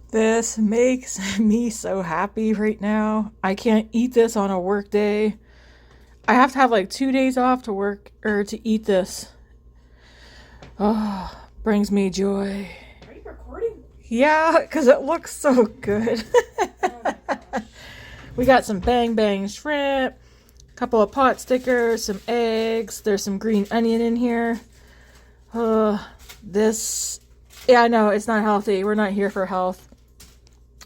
This makes me so happy right now. I can't eat this on a work day. I have to have like 2 days off to work or to eat this. Oh, brings me joy. Are you recording? Yeah, because it looks so good. Oh my gosh. We got some bang bang shrimp, a couple of pot stickers, some eggs. There's some green onion in here. This, yeah, I know it's not healthy. We're not here for health.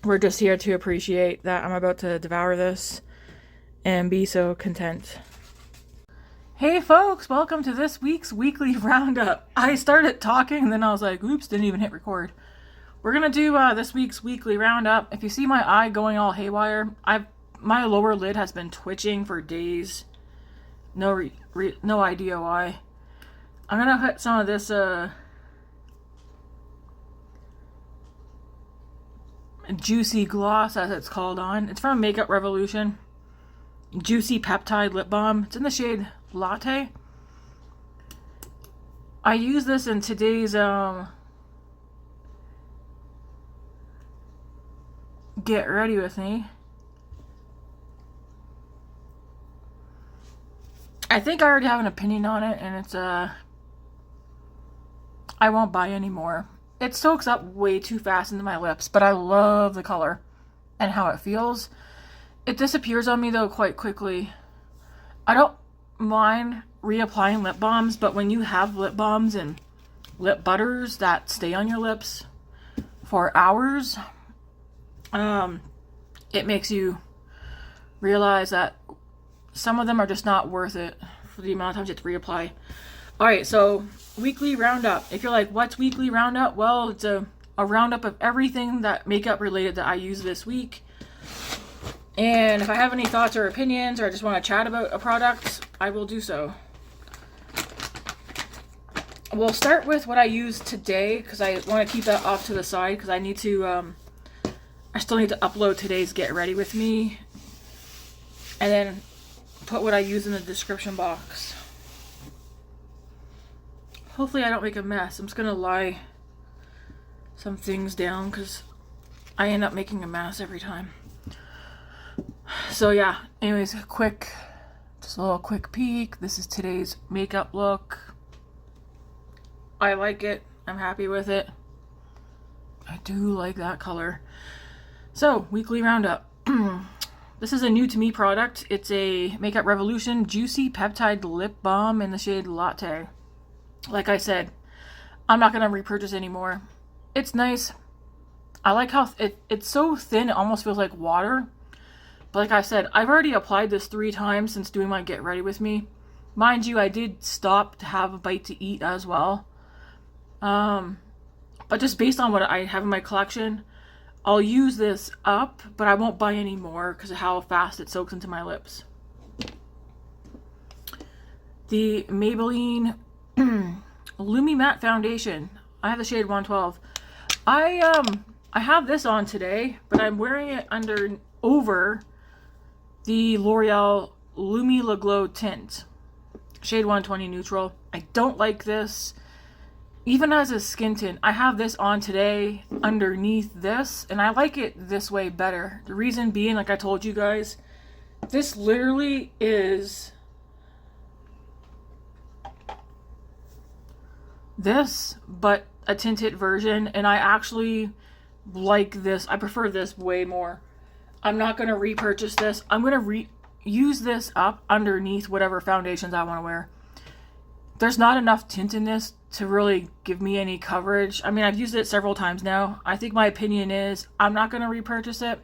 We're just here to appreciate that I'm about to devour this and be so content. Hey folks, welcome to this week's weekly roundup. I started talking and then I was like, oops, didn't even hit record. We're gonna do this week's weekly roundup. If you see my eye going all haywire, my lower lid has been twitching for days. No idea why. I'm gonna put some of this juicy gloss, as it's called, on. It's from Makeup Revolution. Juicy Peptide Lip Balm. It's in the shade Latte. I use this in today's Get Ready With Me. I think I already have an opinion on it, and it's I won't buy any more. It soaks up way too fast into my lips, but I love the color and how it feels. It disappears on me though quite quickly. I don't mind reapplying lip balms, but when you have lip balms and lip butters that stay on your lips for hours, it makes you realize that some of them are just not worth it for the amount of times you have to reapply. Alright, so weekly roundup. If you're like, what's weekly roundup? Well, it's a roundup of everything that makeup related that I use this week. And if I have any thoughts or opinions, or I just want to chat about a product, I will do so. We'll start with what I use today, because I want to keep that off to the side, because I need to, I still need to upload today's Get Ready With Me, and then put what I use in the description box. Hopefully I don't make a mess. I'm just going to lie some things down, because I end up making a mess every time. So yeah, anyways, just a little quick peek. This is today's makeup look. I like it. I'm happy with it. I do like that color. So, weekly roundup. This is a new to me product. It's a Makeup Revolution Juicy Peptide Lip Balm in the shade Latte. Like I said, I'm not going to repurchase anymore. It's nice. I like how it's so thin, it almost feels like water. But like I said, I've already applied this 3 times since doing my Get Ready With Me. Mind you, I did stop to have a bite to eat as well. But just based on what I have in my collection, I'll use this up, but I won't buy any more because of how fast it soaks into my lips. The Maybelline Lumi Matte Foundation. I have the shade 112. I have this on today, but I'm wearing it over the L'Oreal Lumi Le Glow tint, shade 120 neutral. I don't like this. Even as a skin tint, I have this on today underneath this, and I like it this way better. The reason being, like I told you guys, this literally is this, but a tinted version, and I actually like this. I prefer this way more. I'm not going to repurchase this. I'm going to use this up underneath whatever foundations I want to wear. There's not enough tint in this to really give me any coverage. I mean, I've used it several times now. I think my opinion is I'm not going to repurchase it.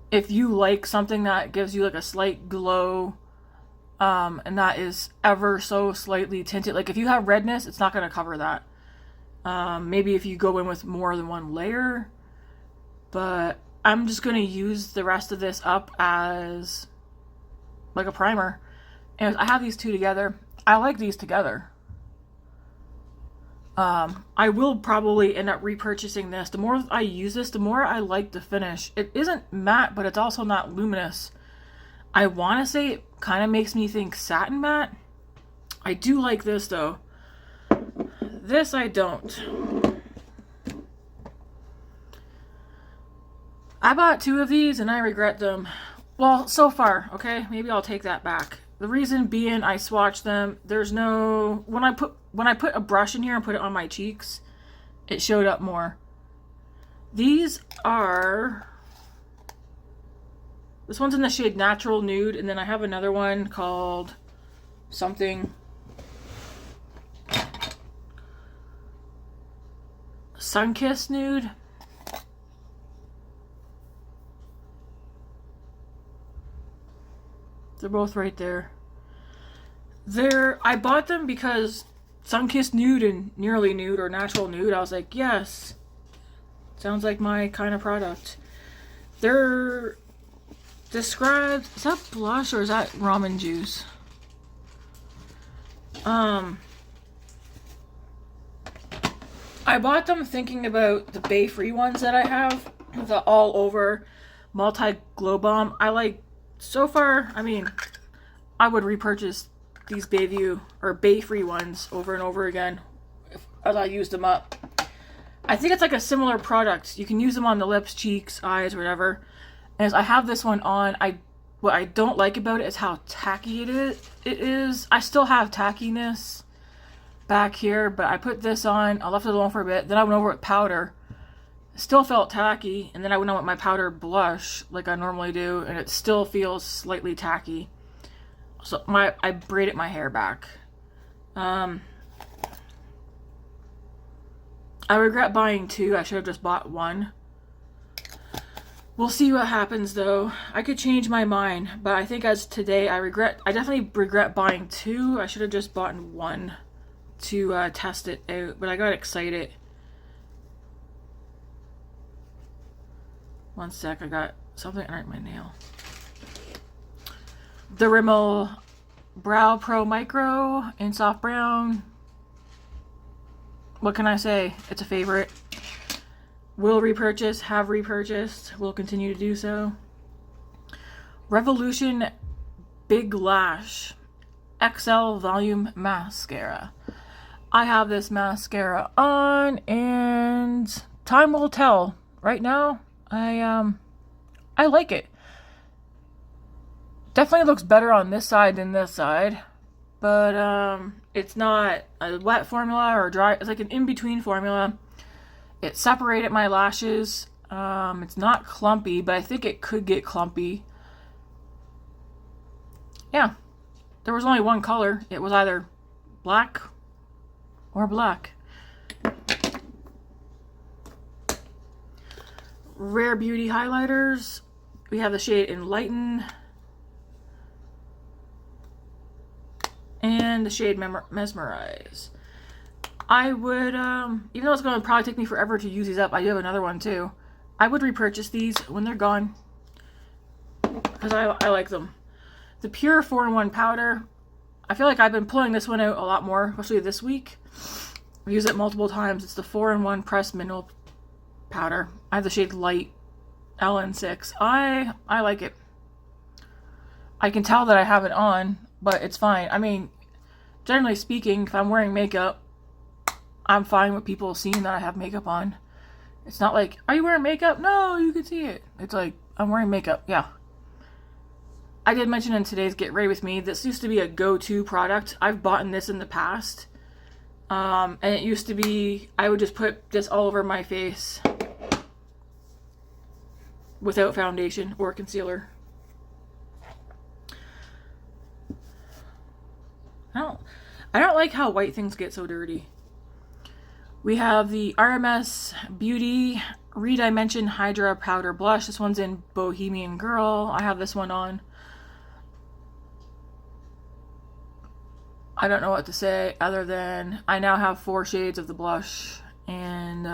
If you like something that gives you like a slight glow, and that is ever so slightly tinted, like if you have redness, it's not going to cover that. Maybe if you go in with more than one layer, but I'm just going to use the rest of this up as like a primer. And I have these two together. I like these together. I will probably end up repurchasing this. The more I use this, the more I like the finish. It isn't matte, but it's also not luminous. I want to say it kind of makes me think satin matte. I do like this though. This I don't. I bought 2 of these and I regret them. Well, so far, okay? Maybe I'll take that back. The reason being I swatched them, there's no... When I put a brush in here and put it on my cheeks, it showed up more. These are... This one's in the shade Natural Nude, and then I have another one called something... Sunkissed Nude. They're both right there. I bought them because Sunkissed Nude and Nearly Nude or Natural Nude, I was like, yes. Sounds like my kind of product. They're described... Is that blush or is that ramen juice? I bought them thinking about the Bay Free ones that I have. The all over multi-glow balm. I like... So far, I mean, I would repurchase these Bayview or Bay Free ones over and over again as I used them up. I think it's like a similar product. You can use them on the lips, cheeks, eyes, whatever. As I have this one on, what I don't like about it is how tacky it is. I still have tackiness back here, but I put this on. I left it alone for a bit. Then I went over with powder. Still felt tacky, and then I went on with my powder blush like I normally do, and it still feels slightly tacky. So I braided my hair back. I regret buying 2. I should have just bought 1. We'll see what happens though. I could change my mind, but I think as today I definitely regret buying 2. I should have just bought 1 to test it out, but I got excited. One sec, I got something under my nail. The Rimmel Brow Pro Micro in soft brown. What can I say? It's a favorite. Will repurchase, have repurchased, will continue to do so. Revolution Big Lash XL Volume Mascara. I have this mascara on and time will tell. Right now, I like it. Definitely looks better on this side than this side, but it's not a wet formula or dry. It's like an in-between formula. It separated my lashes. It's not clumpy, but I think it could get clumpy. Yeah, there was only one color. It was either black or black. Rare Beauty highlighters. We have the shade Enlighten and the shade Mesmerize. I would, even though it's going to probably take me forever to use these up, I do have another one too. I would repurchase these when they're gone because I like them. The Pure 4-in-1 powder. I feel like I've been pulling this one out a lot more, especially this week. I've used it multiple times. It's the 4-in-1 pressed mineral powder. I have the shade Light LN6. I like it. I can tell that I have it on, but it's fine. I mean, generally speaking, if I'm wearing makeup, I'm fine with people seeing that I have makeup on. It's not like, are you wearing makeup? No, you can see it. It's like, I'm wearing makeup. Yeah. I did mention in today's Get Ready With Me, this used to be a go-to product. I've bought this in the past. And it used to be, I would just put this all over my face without foundation or concealer. I don't like how white things get so dirty. We have the RMS Beauty Redimension Hydra Powder Blush. This one's in Bohemian Girl. I have this one on. I don't know what to say other than I now have 4 shades of the blush, and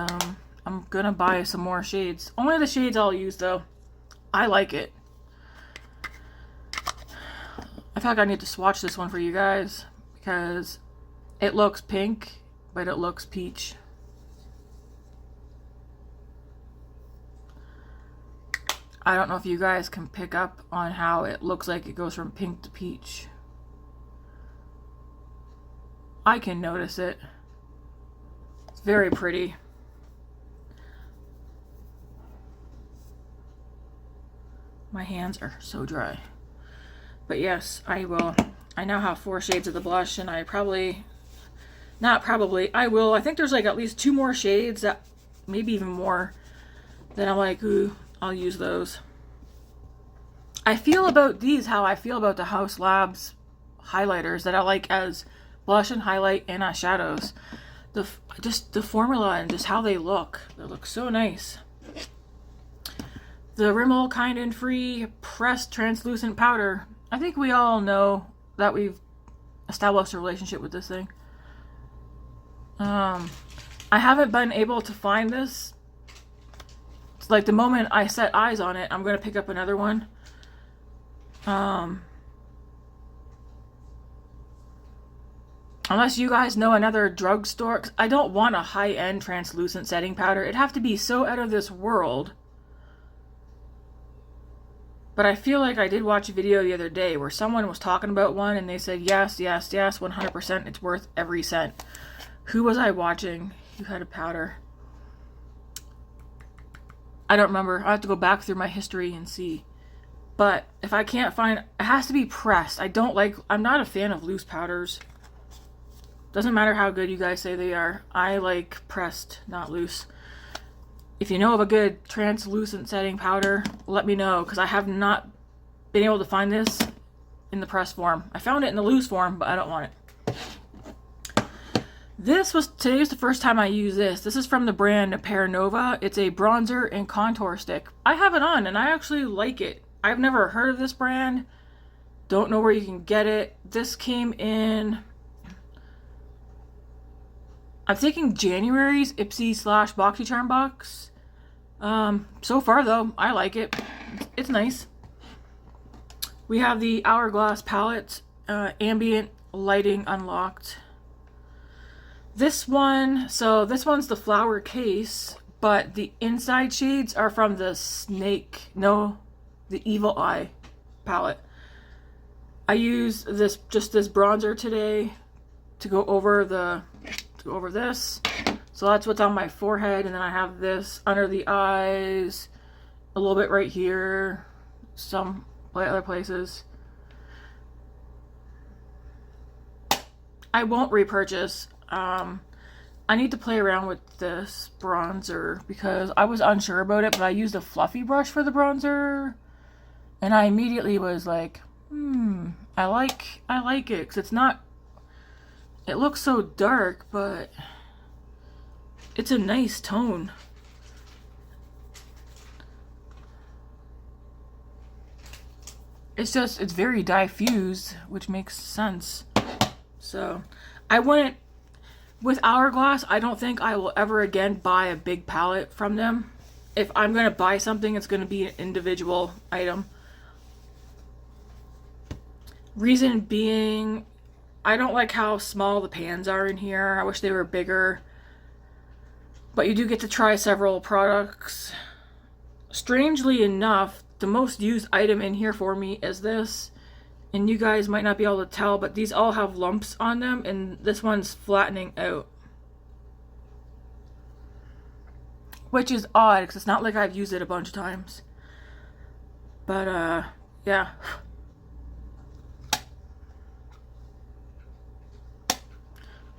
I'm gonna buy some more shades. Only the shades I'll use though. I like it. I feel like I need to swatch this one for you guys because it looks pink, but it looks peach. I don't know if you guys can pick up on how it looks like it goes from pink to peach. I can notice it. It's very pretty. My hands are so dry. But yes, I will. I now have 4 shades of the blush, and I probably, not probably, I will. I think there's like at least 2 more shades, that maybe even more, that I'm like, ooh, I'll use those. I feel about these how I feel about the House Labs highlighters that I like as blush and highlight and eyeshadows. Just the formula and just how they look. They look so nice. The Rimmel Kind and Free Pressed Translucent Powder. I think we all know that we've established a relationship with this thing. I haven't been able to find this. It's like the moment I set eyes on it, I'm going to pick up another one. Unless you guys know another drugstore. I don't want a high-end translucent setting powder. It'd have to be so out of this world. But I feel like I did watch a video the other day where someone was talking about one and they said, yes, yes, yes, 100%, it's worth every cent. Who was I watching who had a powder? I don't remember. I have to go back through my history and see. But if I can't find, it has to be pressed. I'm not a fan of loose powders. Doesn't matter how good you guys say they are. I like pressed, not loose. If you know of a good translucent setting powder, let me know, because I have not been able to find this in the pressed form. I found it in the loose form, but I don't want it. Today was the first time I used this. This is from the brand Paranova. It's a bronzer and contour stick. I have it on and I actually like it. I've never heard of this brand. Don't know where you can get it. This came in, I'm thinking January's Ipsy/BoxyCharm box. So far though, I like it. It's nice. We have the Hourglass palette, ambient lighting unlocked. This one's the flower case, but the inside shades are from the the Evil Eye palette. I used this bronzer today to go over this. So that's what's on my forehead, and then I have this under the eyes, a little bit right here, some other places. I won't repurchase. I need to play around with this bronzer because I was unsure about it, but I used a fluffy brush for the bronzer, and I immediately was like, I like it, because it's not, it looks so dark, but it's a nice tone. It's very diffused, which makes sense. So I wouldn't, with Hourglass, I don't think I will ever again buy a big palette from them. If I'm going to buy something, it's going to be an individual item. Reason being, I don't like how small the pans are in here. I wish they were bigger. But you do get to try several products. Strangely enough, the most used item in here for me is this. And you guys might not be able to tell, but these all have lumps on them, and this one's flattening out. Which is odd, because it's not like I've used it a bunch of times. But, yeah.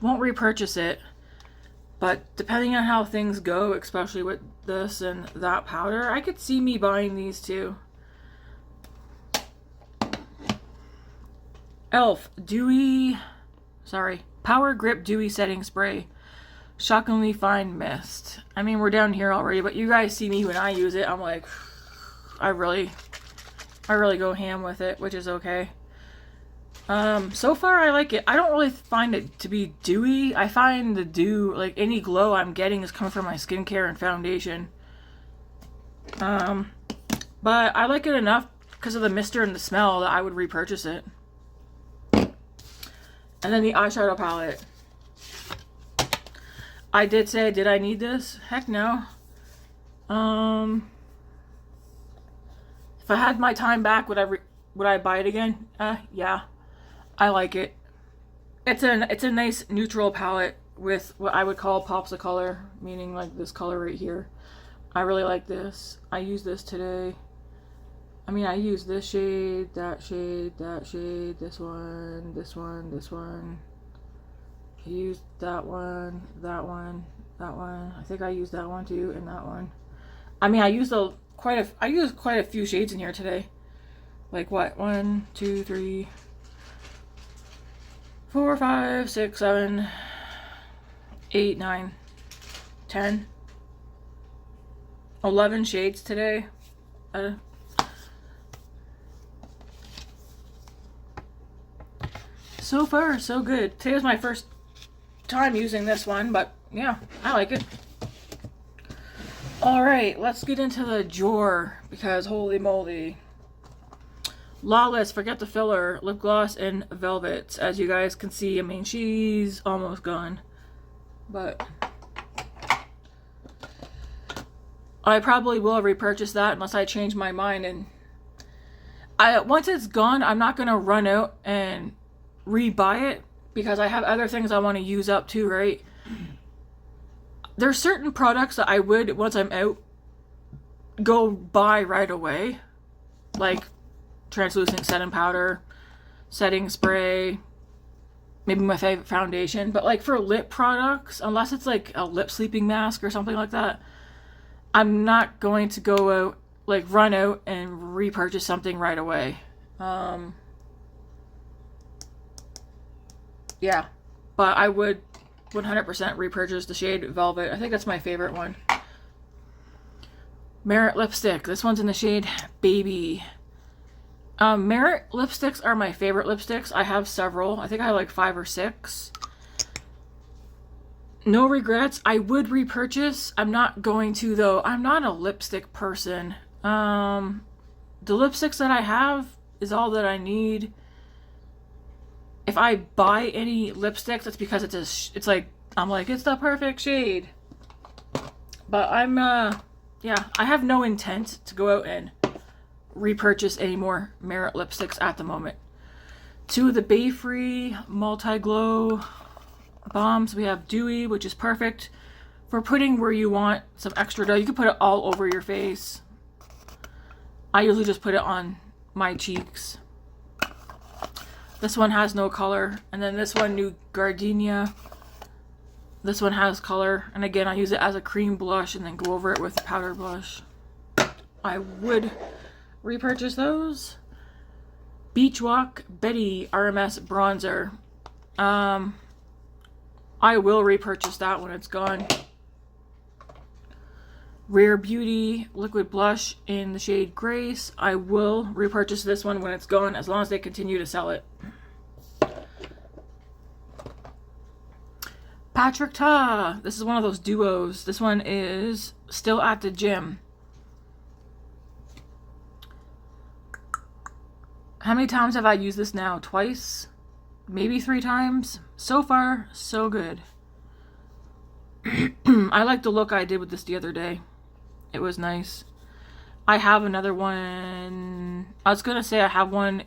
Won't repurchase it. But depending on how things go, especially with this and that powder, I could see me buying these too. e.l.f. Power Grip Dewy Setting Spray. Shockingly Fine Mist. I mean, we're down here already, but you guys see me when I use it. I'm like, I really go ham with it, which is okay. So far I like it. I don't really find it to be dewy. I find the dew, like any glow I'm getting is coming from my skincare and foundation. But I like it enough because of the mister and the smell that I would repurchase it. And then the eyeshadow palette. I did say, did I need this? Heck no. If I had my time back, would I buy it again? Yeah. I like it. It's a nice neutral palette with what I would call pops of color, meaning like this color right here. I really like this. I used this today. mean, I use this shade, that shade, that shade, this one, this one, this one. I used that one, that one, that one. I think I used that one too, and that one. I mean, I used quite a few shades in here today. Like what? 1, 2, 3, 4, 5, 6, 7, 8, 9, 10, 11 shades today. So far, so good. Today was my first time using this one, but yeah, I like it. Alright, let's get into the drawer, because holy moly. Lawless, forget the filler, lip gloss and velvets. As you guys can see, I mean, she's almost gone. But I probably will repurchase that unless I change my mind. And once it's gone, I'm not going to run out and rebuy it, because I have other things I want to use up too, right? There's certain products that I would, once I'm out, go buy right away. Like translucent setting powder, setting spray, maybe my favorite foundation. But like for lip products, unless it's like a lip sleeping mask or something like that, I'm not going to go out, like run out and repurchase something right away. Yeah, but I would 100% repurchase the shade Velvet. I think that's my favorite one. Merit lipstick. This one's in the shade Baby. Merit lipsticks are my favorite lipsticks. I have several. I think I have like 5 or 6. No regrets. I would repurchase. I'm not going to though. I'm not a lipstick person. The lipsticks that I have is all that I need. If I buy any lipsticks, it's because it's like, I'm like, it's the perfect shade. But I'm, yeah, I have no intent to go out and repurchase any more Merit lipsticks at the moment. 2 of the Bay Free Multi-Glow Bombs. We have Dewy, which is perfect for putting where you want some extra dough. You can put it all over your face. I usually just put it on my cheeks. This one has no color. And then this one, New Gardenia. This one has color. And again, I use it as a cream blush and then go over it with a powder blush. I would repurchase those. Beach Walk Betty RMS Bronzer. I will repurchase that when it's gone. Rare Beauty Liquid Blush in the shade Grace. I will repurchase this one when it's gone, as long as they continue to sell it. Patrick Ta. This is one of those duos. This one is Still at the Gym. How many times have I used this now? Twice? Maybe 3 times? So far, so good. I like the look I did with this the other day. It was nice. I have another one. I was going to say I have one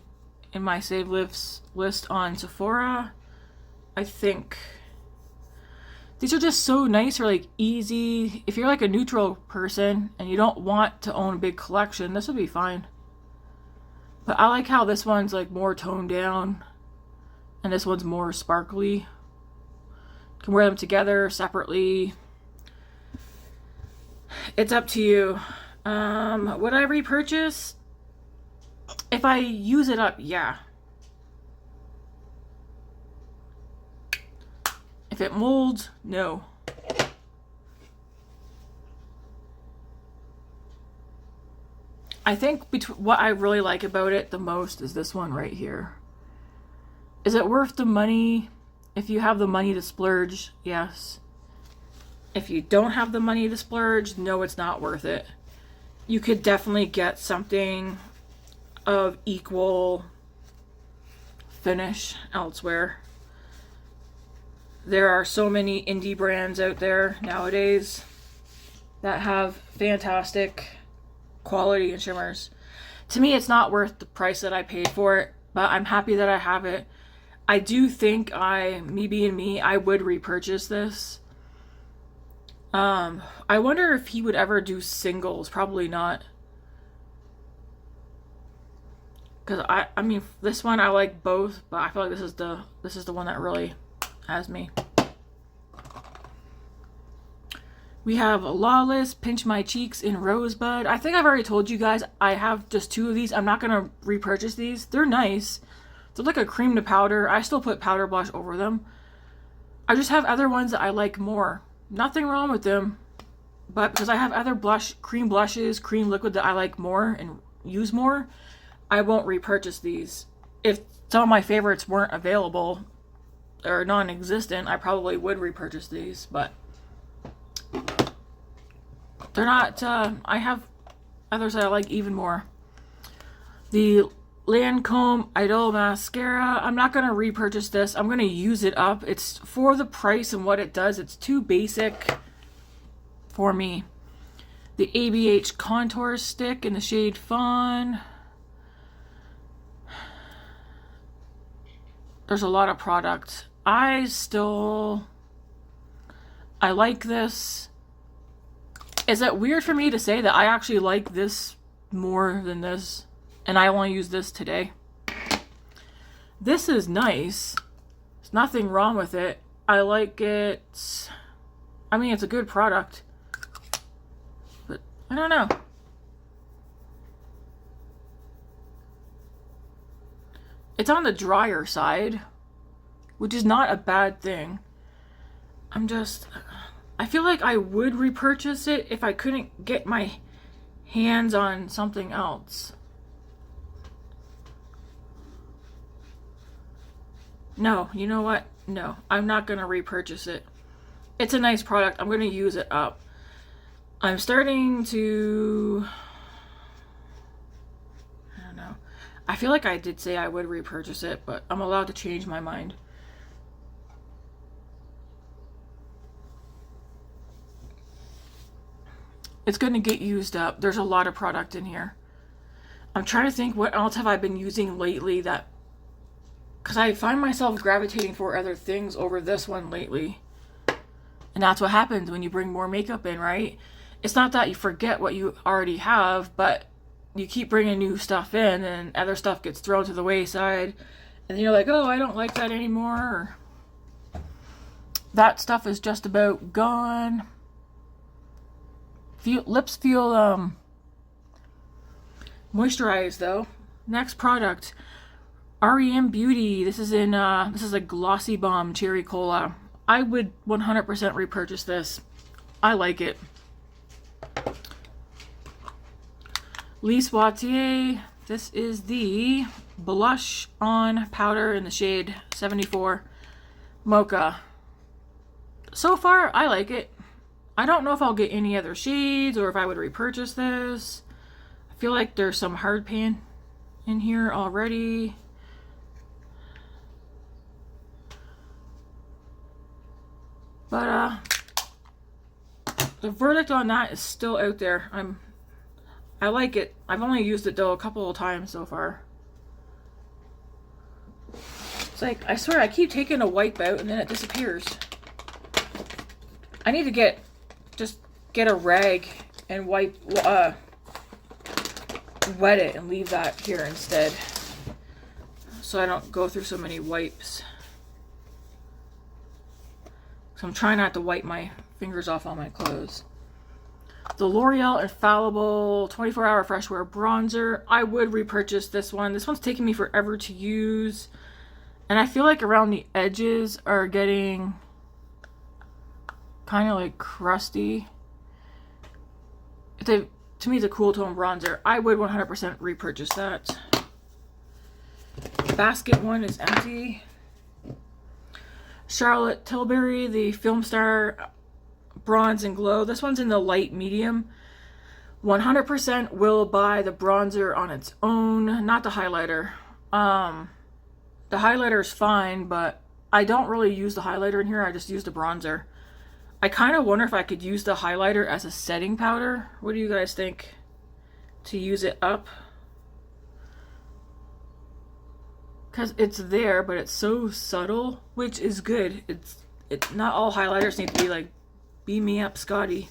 in my save list on Sephora. I think. These are just so nice, or like easy. If you're like a neutral person and you don't want to own a big collection, this would be fine. But I like how this one's like more toned down and this one's more sparkly. You can wear them together, separately. It's up to you. Would I repurchase? If I use it up, yeah. If it molds, no. I think what I really like about it the most is this one right here. Is it worth the money? If you have the money to splurge, yes. If you don't have the money to splurge, no, it's not worth it. You could definitely get something of equal finish elsewhere. There are so many indie brands out there nowadays that have fantastic quality and shimmers. To me, it's not worth the price that I paid for it, but I'm happy that I have it. I do think me being me, I would repurchase this. I wonder if he would ever do singles. Probably not. Because I mean, this one I like both, but I feel like this is the one that really has me. We have Lawless, Pinch My Cheeks in Rosebud. I think I've already told you guys I have just 2 of these. I'm not going to repurchase these. They're nice. They're like a cream to powder. I still put powder blush over them. I just have other ones that I like more. Nothing wrong with them. But because I have other cream blushes, cream liquid that I like more and use more, I won't repurchase these. If some of my favorites weren't available or non-existent, I probably would repurchase these, but they're not. I have others that I like even more. The Lancome Idol Mascara. I'm not going to repurchase this. I'm going to use it up. It's for the price and what it does. It's too basic for me. The ABH Contour Stick in the shade Fawn. There's a lot of product. I like this. Is it weird for me to say that I actually like this more than this? And I only use this today. This is nice. There's nothing wrong with it. I like it. I mean, it's a good product. But I don't know. It's on the drier side, which is not a bad thing. I feel like I would repurchase it if I couldn't get my hands on something else. No, you know what? No, I'm not going to repurchase it. It's a nice product. I'm going to use it up. I'm starting to... I don't know. I feel like I did say I would repurchase it, but I'm allowed to change my mind. It's going to get used up. There's a lot of product in here. I'm trying to think what else have I been using lately that... Because I find myself gravitating for other things over this one lately. And that's what happens when you bring more makeup in, right? It's not that you forget what you already have, but you keep bringing new stuff in and other stuff gets thrown to the wayside. And then you're like, oh, I don't like that anymore. Or, that stuff is just about gone. Lips feel moisturized though. Next product. REM Beauty. This is a Glossy Bomb Cherry Cola. I would 100% repurchase this. I like it. Lise Watier. This is the Blush On Powder in the shade 74 Mocha. So far, I like it. I don't know if I'll get any other shades or if I would repurchase this. I feel like there's some hard pan in here already. But the verdict on that is still out there. I like it. I've only used it though a couple of times so far. It's like, I swear I keep taking a wipe out and then it disappears. I need to just get a rag and wet it and leave that here instead. So I don't go through so many wipes. So I'm trying not to wipe my fingers off on my clothes. The L'Oreal Infallible 24-Hour Fresh Wear Bronzer. I would repurchase this one. This one's taking me forever to use. And I feel like around the edges are getting kind of like crusty. To me, it's a cool tone bronzer. I would 100% repurchase that. Basket one is empty. Charlotte Tilbury, the Film Star Bronze and Glow. This one's in the light medium. 100% will buy the bronzer on its own, not the highlighter. The highlighter is fine, but I don't really use the highlighter in here. I just use the bronzer. I kind of wonder if I could use the highlighter as a setting powder. What do you guys think? To use it up? Because it's there, but it's so subtle, which is good. It's not all highlighters need to be like, beam me up, Scotty.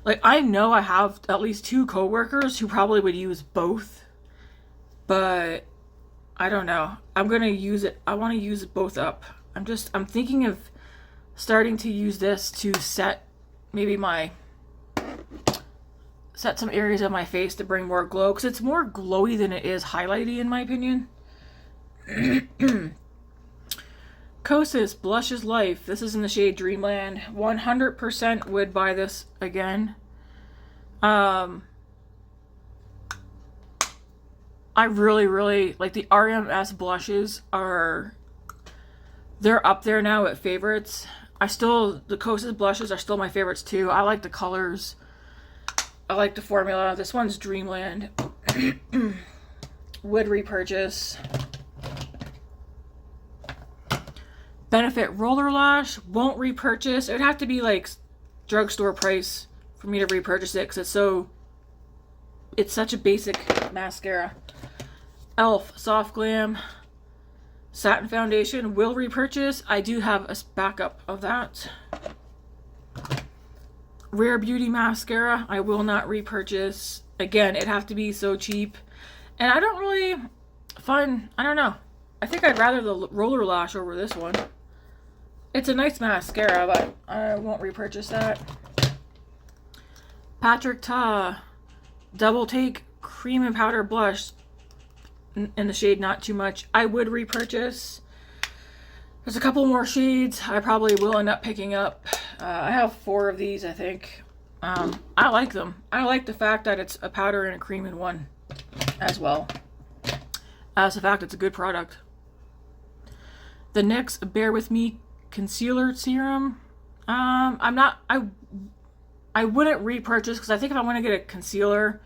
Like, I know I have at least 2 coworkers who probably would use both, but I don't know. I'm gonna use it. I want to use both up. I'm thinking of starting to use this to set maybe set some areas of my face to bring more glow, because it's more glowy than it is highlighty in my opinion. Kosas Blush is Life. This is in the shade Dreamland. 100% would buy this again. I really like the RMS blushes they're up there now at favorites. The Kosas blushes are still my favorites too. I like the colors. I like the formula. This one's Dreamland. Would repurchase. Benefit Roller Lash, won't repurchase. It would have to be like drugstore price for me to repurchase it, because it's such a basic mascara. Elf Soft Glam Satin Foundation, will repurchase. I do have a backup of that. Rare Beauty Mascara, I will not repurchase. Again, it'd have to be so cheap. And I don't really I don't know. I think I'd rather the Roller Lash over this one. It's a nice mascara, but I won't repurchase that. Patrick Ta Double Take Cream and Powder Blush in the shade Not Too Much. I would repurchase. There's a couple more shades I probably will end up picking up. I have 4 of these, I think. I like them. I like the fact that it's a powder and a cream in one as well. As the fact it's a good product. The NYX Bear With Me Concealer Serum. I wouldn't repurchase, because I think if I want to get a concealer,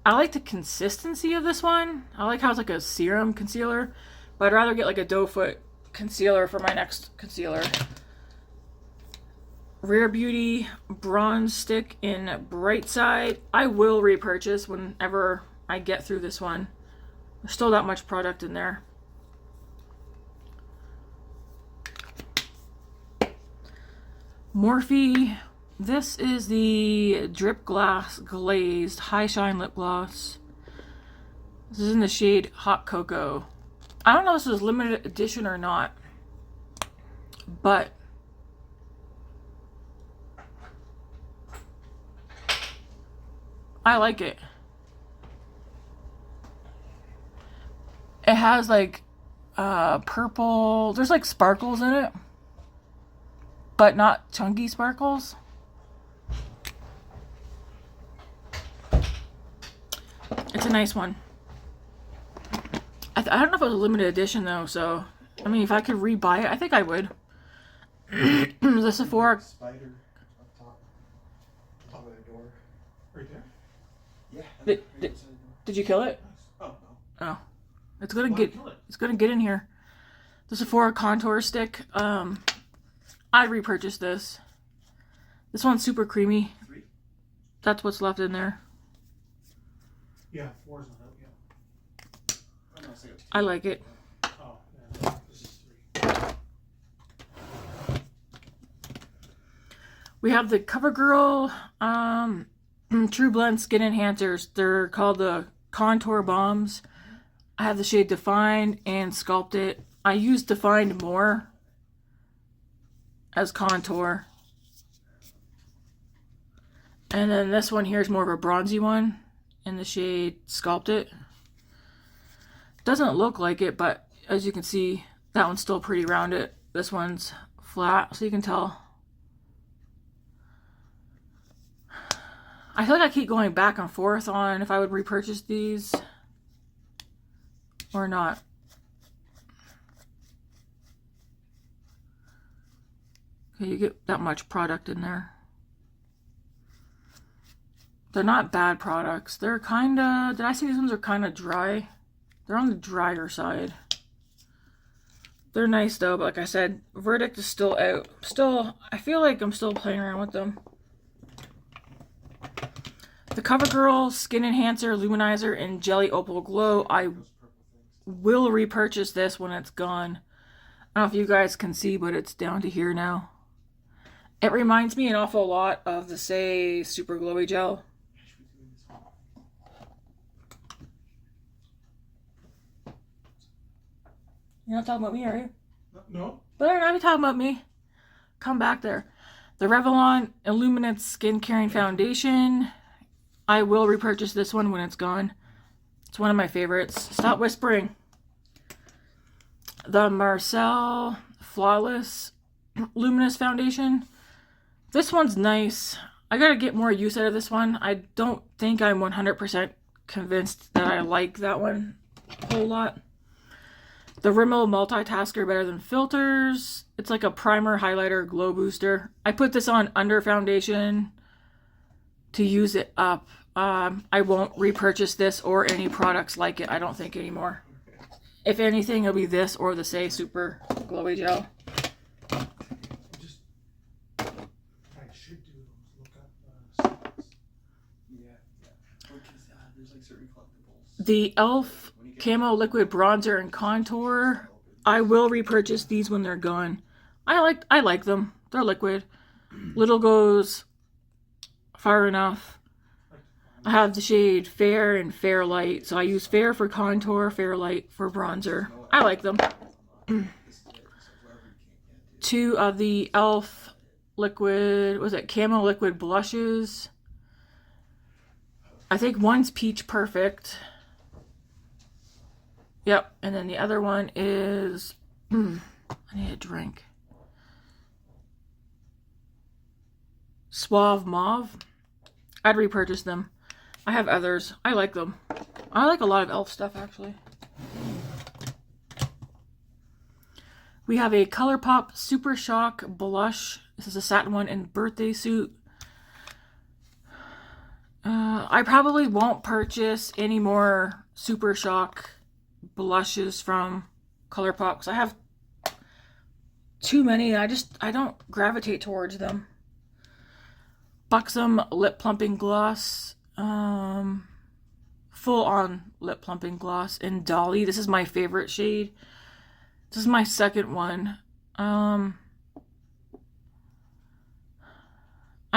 I like the consistency of this one. I like how it's like a serum concealer, but I'd rather get like a doe foot concealer for my next concealer. Rare Beauty Bronze Stick in Bright Side. I will repurchase whenever I get through this one. There's still that much product in there. Morphe. This is the Drip Glass Glazed High Shine Lip Gloss. This is in the shade Hot Cocoa. I don't know if this is limited edition or not, but I like it. It has like purple, there's like sparkles in it, but not chunky sparkles. It's a nice one. I don't know if it was a limited edition though, so I mean, if I could rebuy it, I think I would. The Sephora Spider up top of the door. Right there? Yeah. Did you kill it? Oh, no. Oh, it's gonna get in here. The Sephora contour stick. I repurchased this. This one's super creamy. 3? That's what's left in there. Yeah, 4's not up yet. I'm gonna say I like it. Oh, yeah. This is 3. We have the CoverGirl True Blend Skin Enhancers. They're called the Contour Bombs. I have the shade Defined and Sculpted. I use Defined more as contour. And then this one here is more of a bronzy one in the shade Sculpted. Doesn't look like it, but as you can see, that one's still pretty rounded. This one's flat, so you can tell. I feel like I keep going back and forth on if I would repurchase these or not. Okay, you get that much product in there. They're not bad products. They're kind of, did I say these ones are kind of dry? They're on the drier side. They're nice though, but like I said, verdict is still out. I feel like I'm still playing around with them. The CoverGirl Skin Enhancer, Luminizer, and Jelly Opal Glow. I will repurchase this when it's gone. I don't know if you guys can see, but it's down to here now. It reminds me an awful lot of the Say Super Glowy Gel. You're not talking about me, are you? No. But I'm not talking about me. Come back there. The Revlon Illuminate Skin Caring Foundation. I will repurchase this one when it's gone. It's one of my favorites. Stop whispering. The Marcel Flawless Luminous Foundation. This one's nice. I gotta get more use out of this one. I don't think I'm 100% convinced that I like that one a whole lot. The Rimmel Multitasker Better Than Filters. It's like a primer, highlighter, glow booster. I put this on under foundation to use it up. I won't repurchase this or any products like it, I don't think, anymore. If anything, it'll be this or the Say Super Glowy Gel. Just, I should do is look up stats. Yeah. Because there's like certain collectibles. The e.l.f. Camo Liquid Bronzer and Contour. I will repurchase these when they're gone. I like them. They're liquid. Little goes far enough. I have the shade Fair and Fair Light. So I use Fair for contour, Fair Light for bronzer. I like them. 2 of the e.l.f. liquid, was it Camo Liquid Blushes? I think one's Peach Perfect. Yep, and then the other one is, I need a drink. Suave Mauve. I'd repurchase them. I have others. I like them. I like a lot of e.l.f. stuff, actually. We have a ColourPop Super Shock Blush. This is a satin one in Birthday Suit. I probably won't purchase any more Super Shock blushes from ColourPop because I have too many. I don't gravitate towards them. Buxom Lip Plumping Gloss. Full on lip plumping gloss in Dolly. This is my favorite shade. This is my second one. I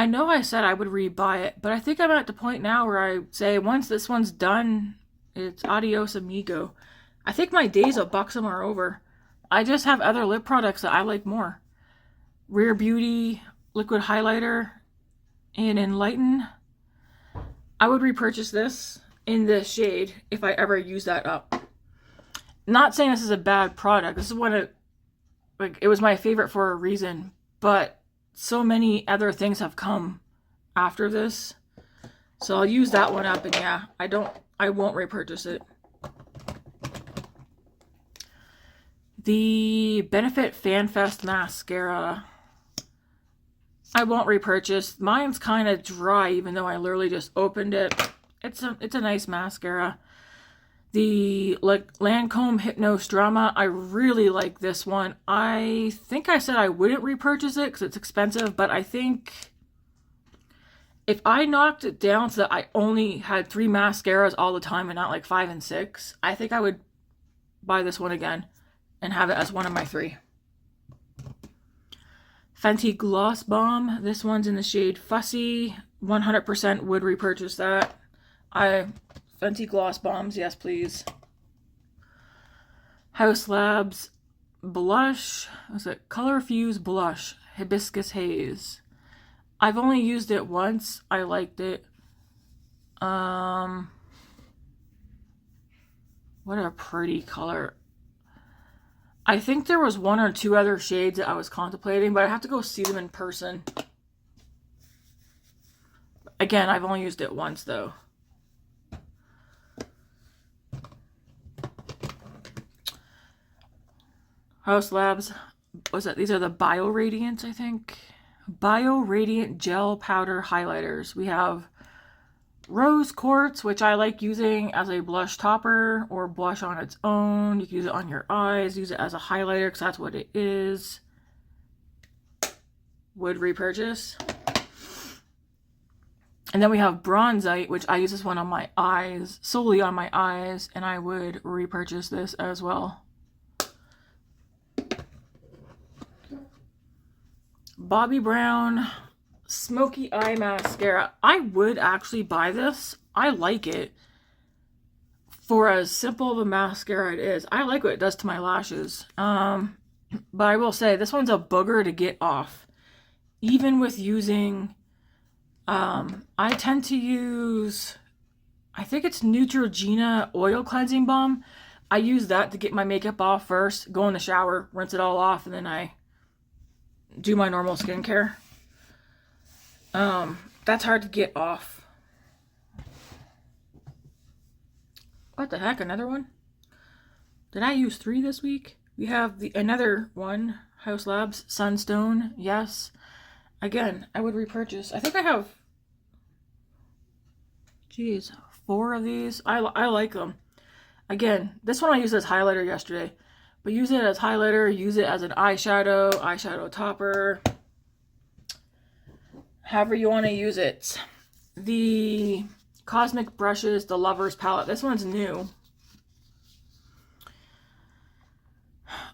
know I said I would rebuy it, but I think I'm at the point now where I say once this one's done, it's adios amigo. I think my days of Buxom are over. I just have other lip products that I like more. Rare Beauty Liquid Highlighter and Enlighten. I would repurchase this in this shade if I ever use that up. Not saying this is a bad product. This is one of, like, it was my favorite for a reason, but so many other things have come after this. So I'll use that one up, and yeah, I won't repurchase it. The Benefit FanFest Mascara. I won't repurchase. Mine's kind of dry, even though I literally just opened it. It's a nice mascara. The Lancome Hypnose Drama. I really like this one. I think I said I wouldn't repurchase it because it's expensive, but I think if I knocked it down so that I only had 3 mascaras all the time and not like 5 and 6, I think I would buy this one again and have it as one of my 3. Fenty Gloss Bomb. This one's in the shade Fussy. 100% would repurchase that. Fenty Gloss Bombs, yes please. Haus Labs Blush. Was it Color Fuse Blush? Hibiscus Haze. I've only used it once. I liked it. What a pretty color. I think there was 1 or 2 other shades that I was contemplating, but I have to go see them in person. Again, I've only used it once though. Haus Labs, what's that? These are the Bio Radiance, I think. Bio Radiant Gel Powder Highlighters. We have Rose Quartz, which I like using as a blush topper or blush on its own. You can use it on your eyes, use it as a highlighter because that's what it is. Would repurchase. And then we have Bronzite, which I use this one on my eyes, solely on my eyes, and I would repurchase this as well. Bobbi Brown Smoky Eye Mascara. I would actually buy this. I like it. For as simple of a mascara it is. I like what it does to my lashes. But I will say, this one's a booger to get off. Even with using, I tend to use, I think it's Neutrogena Oil Cleansing Balm. I use that to get my makeup off first, go in the shower, rinse it all off, and then I do my normal skincare. That's hard to get off. What the heck, another one? Did I use 3 this week? We have another one, House Labs Sunstone. Yes. Again, I would repurchase. I think I have, 4 of these. I like them. Again, this one I used as highlighter yesterday. But use it as highlighter, use it as an eyeshadow topper. However you want to use it. The Cosmic Brushes, the Lovers palette. This one's new.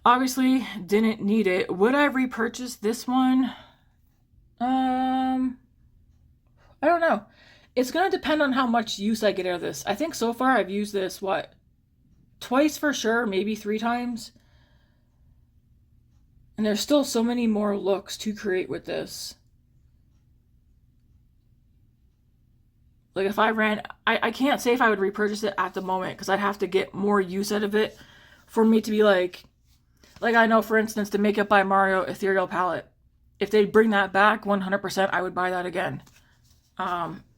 Obviously, didn't need it. Would I repurchase this one? I don't know. It's going to depend on how much use I get out of this. I think so far I've used this, what? Twice for sure, maybe 3 times. And there's still so many more looks to create with this. Like if I ran, I can't say if I would repurchase it at the moment because I'd have to get more use out of it for me to be like I know, for instance, the Makeup by Mario Ethereal Palette. If they bring that back, 100% I would buy that again.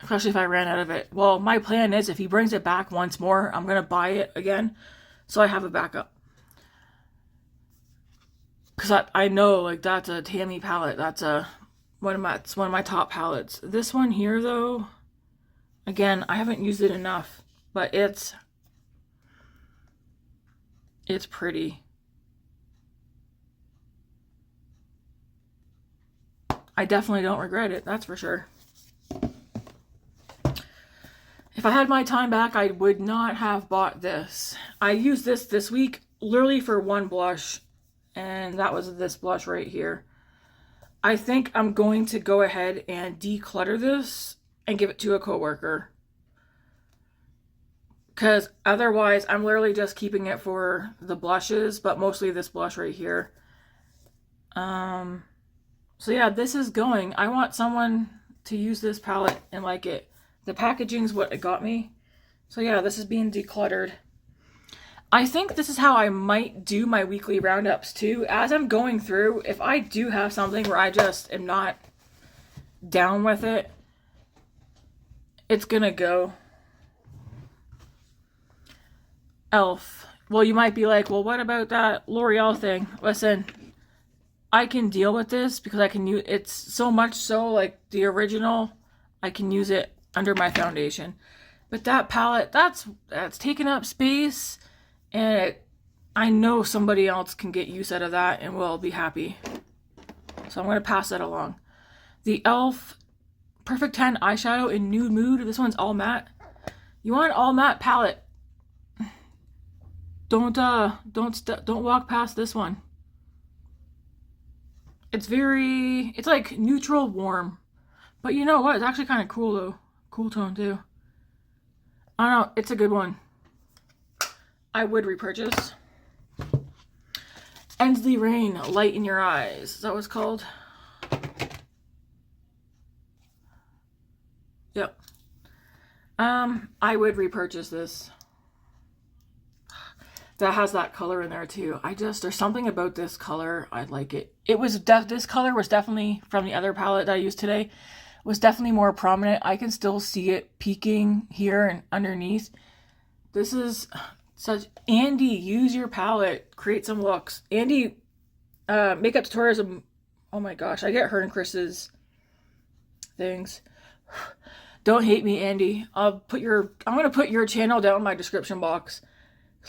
Especially if I ran out of it. Well, my plan is if he brings it back once more, I'm going to buy it again so I have a backup. Because I know, like, that's a Tammy palette. That's one of my top palettes. This one here, though, again, I haven't used it enough, but it's pretty. I definitely don't regret it, that's for sure. If I had my time back, I would not have bought this. I used this week literally for one blush, and that was this blush right here. I think I'm going to go ahead and declutter this and give it to a coworker. Because otherwise, I'm literally just keeping it for the blushes, but mostly this blush right here. So yeah, this is going. I want someone to use this palette and like it. The packaging's what it got me. So yeah, this is being decluttered. I think this is how I might do my weekly roundups too. As I'm going through, if I do have something where I just am not down with it, it's gonna go. Elf. Well, you might be like, well, what about that L'Oreal thing? Listen, I can deal with this because I can use it's so much so like the original. I can use it under my foundation. But that palette, that's taking up space, and I know somebody else can get use out of that and will be happy. So I'm going to pass that along. The Elf Perfect 10 eyeshadow in Nude Mood. This one's all matte. You want an all matte palette. Don't walk past this one. It's like neutral warm. But you know what? It's actually kind of cool though. Cool tone too. I don't know. It's a good one. I would repurchase. Ends the Rain, Light in Your Eyes. Is that what it's called? Yep. I would repurchase this. That has that color in there too. There's something about this color. I like it. This color was definitely, from the other palette that I used today, was definitely more prominent. I can still see it peeking here and underneath. This is such, Andy, use your palette, create some looks. Andy, makeup tutorials, oh my gosh, I get her and Chris's things. Don't hate me, Andy. I'm gonna put your channel down in my description box.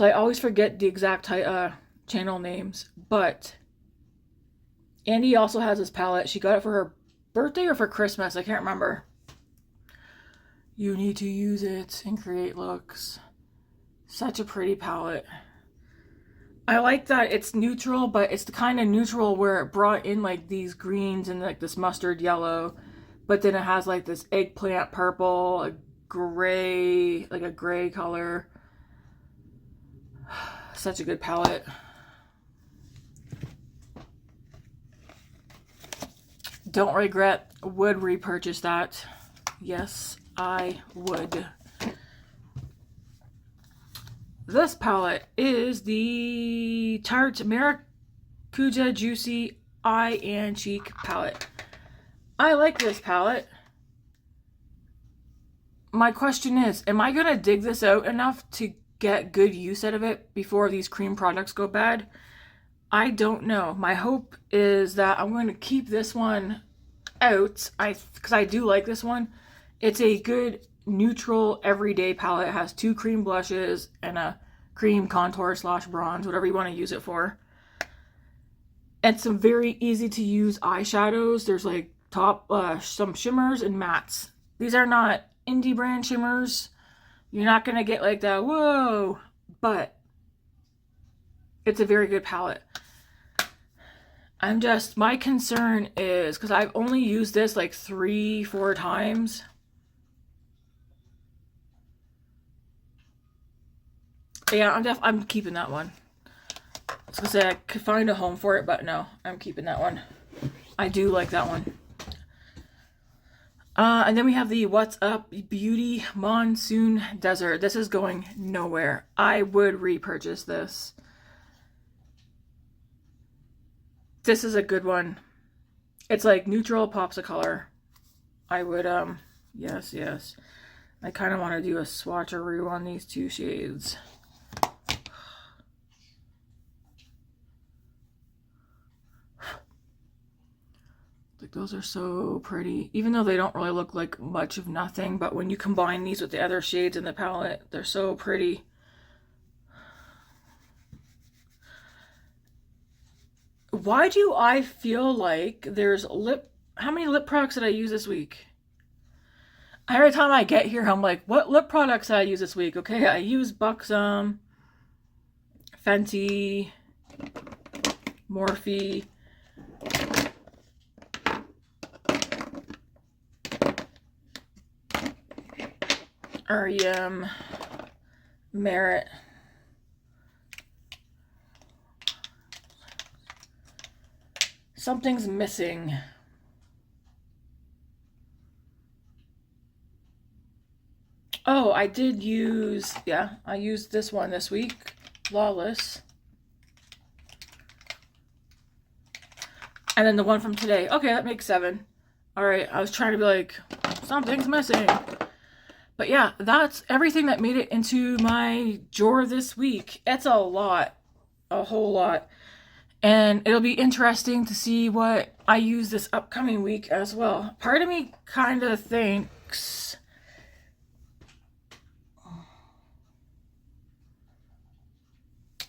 I always forget the exact channel names, but Andy also has this palette. She got it for her birthday or for Christmas. I can't remember. You need to use it and create looks. Such a pretty palette. I like that it's neutral, but it's the kind of neutral where it brought in like these greens and like this mustard yellow, but then it has like this eggplant purple, a gray, like a gray color. Such a good palette. Don't regret, would repurchase that. Yes, I would. This palette is the Tarte Maracuja Juicy Eye and Cheek palette. I like this palette. My question is, am I going to dig this out enough to get good use out of it before these cream products go bad? I don't know. My hope is that I'm going to keep this one out, because I do like this one. It's a good neutral everyday palette. It has 2 cream blushes and a cream contour / bronze, whatever you want to use it for. And some very easy to use eyeshadows. There's like some shimmers and mattes. These are not indie brand shimmers. You're not going to get like that, whoa, but it's a very good palette. My concern is, because I've only used this like 3-4 times. Yeah, I'm keeping that one. I was gonna say I could find a home for it, but no, I'm keeping that one. I do like that one. And then we have the What's Up Beauty Monsoon Desert. This is going nowhere. I would repurchase this. This is a good one. It's like neutral, pops of color. I would, yes. I kind of want to do a swatcheroo on these 2 shades. Like, those are so pretty. Even though they don't really look like much of nothing, but when you combine these with the other shades in the palette, they're so pretty. Why do I feel like there's how many lip products did I use this week? Every time I get here, I'm like, what lip products did I use this week? Okay, I used Buxom, Fenty, Morphe, REM, Merit. Something's missing. Oh, I did use, I used this one this week, Flawless. And then the one from today. Okay, that makes 7. All right, I was trying to be like, something's missing. But yeah, that's everything that made it into my drawer this week. It's a lot, a whole lot. And it'll be interesting to see what I use this upcoming week as well. Part of me kind of thinks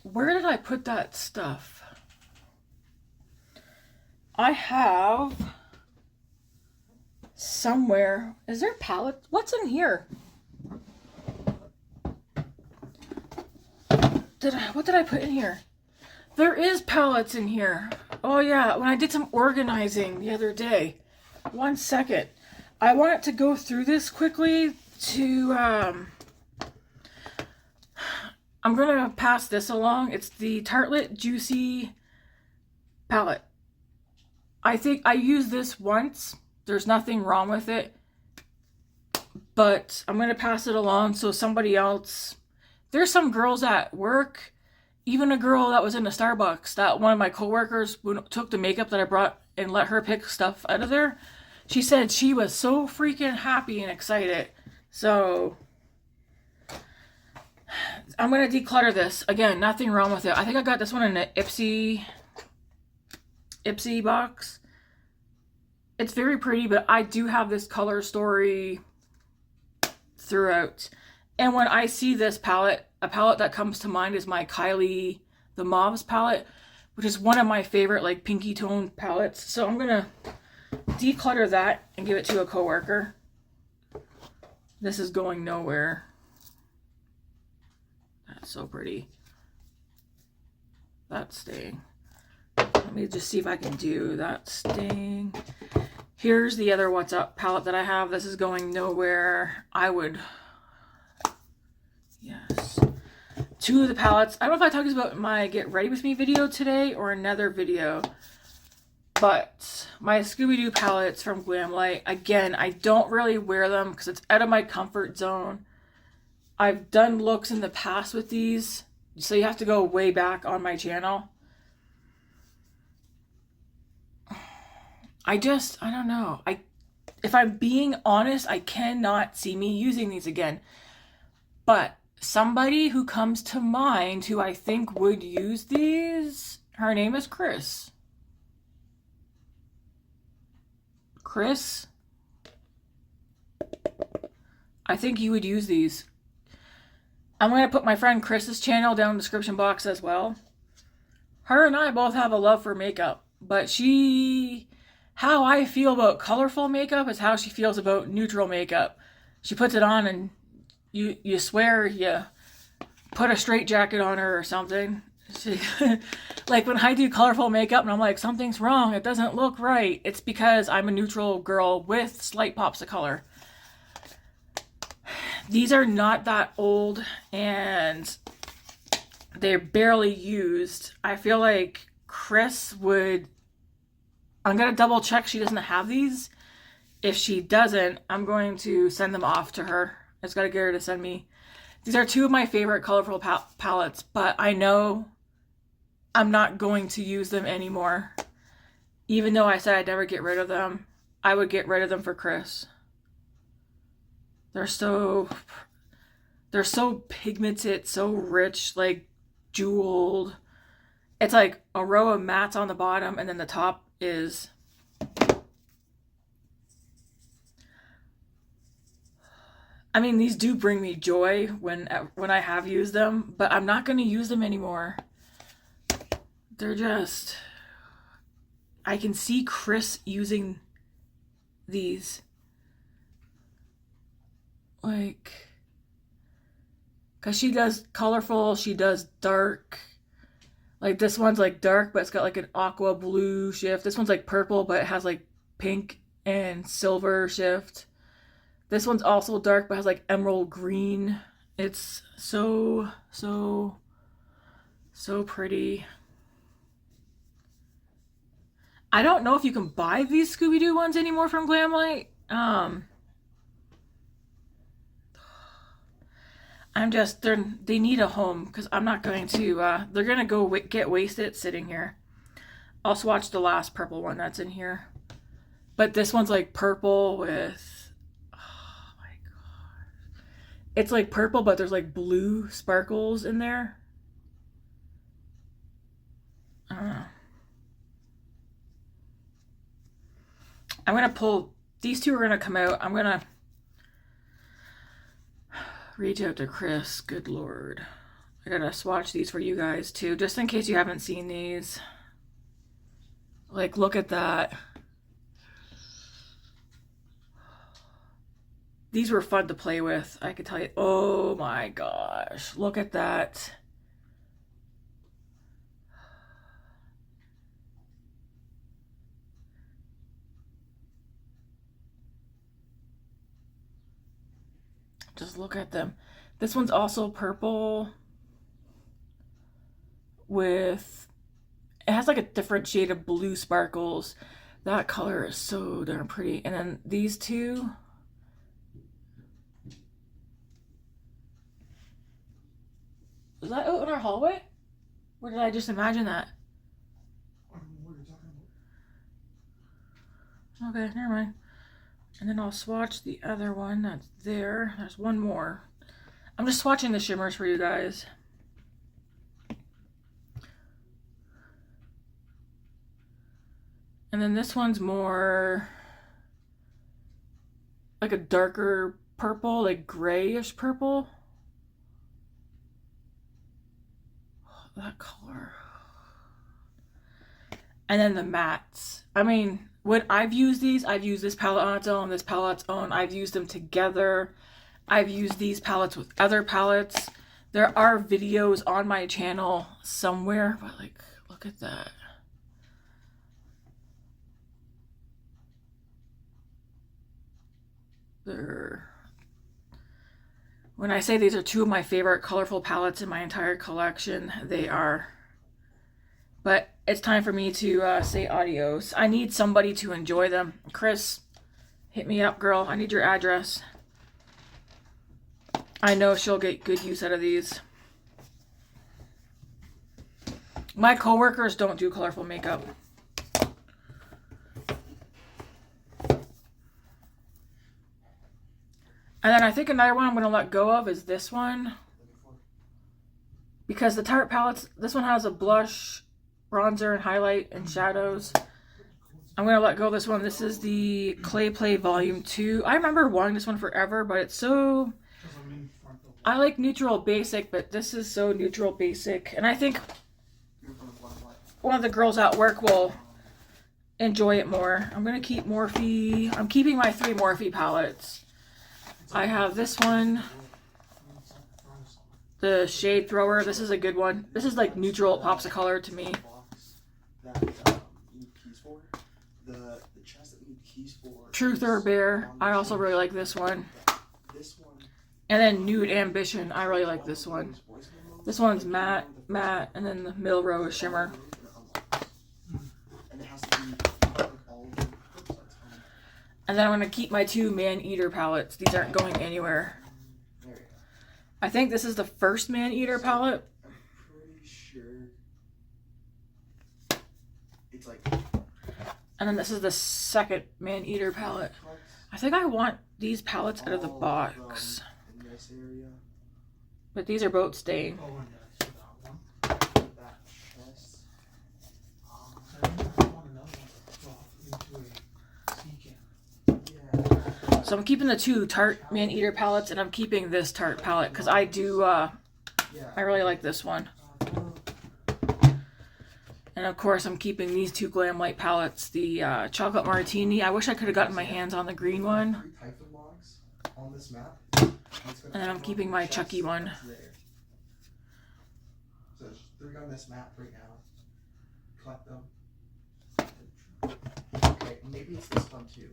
where did I put that stuff? I have somewhere. Is there palettes? What's in here? What did I put in here? There is palettes in here. Oh yeah, when I did some organizing the other day. 1 second. I wanted to go through this quickly to, I'm going to pass this along. It's the Tartelette Juicy palette. I think I used this once. There's nothing wrong with it. But I'm going to pass it along so somebody else... There's some girls at work, even a girl that was in a Starbucks, that one of my coworkers took the makeup that I brought and let her pick stuff out of there. She said she was so freaking happy and excited. So I'm going to declutter this. Again, nothing wrong with it. I think I got this one in an Ipsy box. It's very pretty, but I do have this color story throughout. And when I see this palette, a palette that comes to mind is my Kylie the Mauves palette, which is one of my favorite like pinky tone palettes. So I'm gonna declutter that and give it to a coworker. This is going nowhere. That's so pretty. That's staying. Let me just see if I can do that staying. Here's the other What's Up palette that I have. This is going nowhere. I would... Yes. Two of the palettes. I don't know if I talked about my Get Ready With Me video today or another video. But my Scooby-Doo palettes from Glamlight. Again, I don't really wear them because it's out of my comfort zone. I've done looks in the past with these. So you have to go way back on my channel. I don't know. If I'm being honest, I cannot see me using these again. But somebody who comes to mind who I think would use these, her name is Chris. Chris, I think you would use these. I'm going to put my friend Chris's channel down in the description box as well. Her and I both have a love for makeup, but how I feel about colorful makeup is how she feels about neutral makeup. She puts it on and you swear you put a straitjacket on her or something. Like when I do colorful makeup and I'm like, something's wrong, it doesn't look right. It's because I'm a neutral girl with slight pops of color. These are not that old and they're barely used. I feel like Chris would... I'm going to double check she doesn't have these. If she doesn't, I'm going to send them off to her. I just got to get her to send me. These are two of my favorite colorful palettes, but I know I'm not going to use them anymore. Even though I said I'd never get rid of them, I would get rid of them for Chris. They're so pigmented, so rich, like jeweled. It's like a row of mattes on the bottom and then the top is... I mean, these do bring me joy when I have used them, but I'm not going to use them anymore. They're just... I can see Chris using these. Like... Because she does colorful, she does dark. Like this one's like dark, but it's got like an aqua blue shift. This one's like purple, but it has like pink and silver shift. This one's also dark, but has like emerald green. It's so pretty. I don't know if you can buy these Scooby-Doo ones anymore from Glamlight. They need a home because I'm not going to, they're going to go get wasted sitting here. I'll swatch the last purple one that's in here. But this one's like purple with, oh my god. It's like purple, but there's like blue sparkles in there. I don't know. I'm going to pull, these two are going to come out. I'm going to reach out to Chris. Good lord. I gotta swatch these for you guys too, just in case you haven't seen these. Like, look at that. These were fun to play with, I could tell you. Oh my gosh, look at that. Just look at them. This one's also purple with, it has like a different shade of blue sparkles. That color is so darn pretty. And then these two, is that out in our hallway? Or did I just imagine that? I don't know what you're talking about. Okay, never mind. And then I'll swatch the other one that's there. There's one more. I'm just swatching the shimmers for you guys. And then this one's more like a darker purple, like grayish purple. Oh, that color. And then the mattes. I mean, when I've used these, I've used this palette on its own, this palette on its own. I've used them together. I've used these palettes with other palettes. There are videos on my channel somewhere, but like, look at that. When I say these are two of my favorite colorful palettes in my entire collection, they are. But it's time for me to say adios. I need somebody to enjoy them. Chris, hit me up, girl. I need your address. I know she'll get good use out of these. My coworkers don't do colorful makeup. And then I think another one I'm going to let go of is this one. Because the Tarte palettes, this one has a blush, bronzer, and highlight, and shadows. I'm going to let go of this one. This is the Clay Play Volume 2. I remember wanting this one forever, but it's so... I like neutral basic, but this is so neutral basic. And I think one of the girls at work will enjoy it more. I'm going to keep Morphe. I'm keeping my 3 Morphe palettes. I have this one, the Shade Thrower. This is a good one. This is like neutral. It pops a color to me. Truth or Bear. I also really like this one. And then Nude Ambition. I really like this one. This one's matte, and then the middle row is shimmer. And then I'm going to keep my 2 Man Eater palettes. These aren't going anywhere. I think this is the first Man Eater palette. I'm pretty sure it's like... And then this is the second Man Eater palette. I think I want these palettes out of the box. In this area. But these are both staying. Oh, yeah, I see that one. That chest. I think I want another one to drop into a sea can. Yeah. So I'm keeping the 2 Tarte Man Eater palettes, and I'm keeping this Tarte palette because I do, I really like this one. And of course, I'm keeping these 2 Glam Light palettes, the Chocolate Martini. I wish I could have gotten my hands on the green one. 3 types of logs on this map. And then I'm keeping my Chucky one. So there's 3 on this map right now. Collect them. Okay, maybe it's this one too.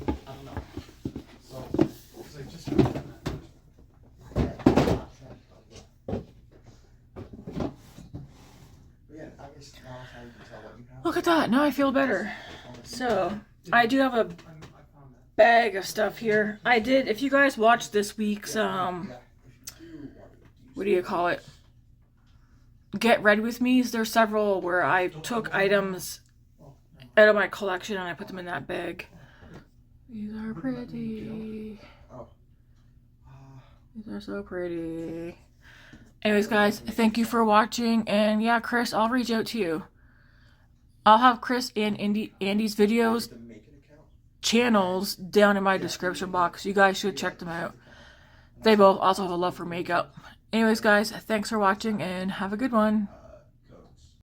I don't know. So, Because I just found that. yeah, I guess now is how you can tell what you have. Look at that. Now I feel better. So, I do have a I found that. bag of stuff here. I did, if you guys watched this week's, what do you call it? Get Ready With Me's, there's several where I took items out of my collection and I put them in that bag. These are pretty. These are so pretty. Anyways, guys, thank you for watching. And yeah, Chris, I'll reach out to you. I'll have Chris and Andy's videos channels down in my description box. You guys should check them out. They both also have a love for makeup. Anyways, guys, thanks for watching and have a good one.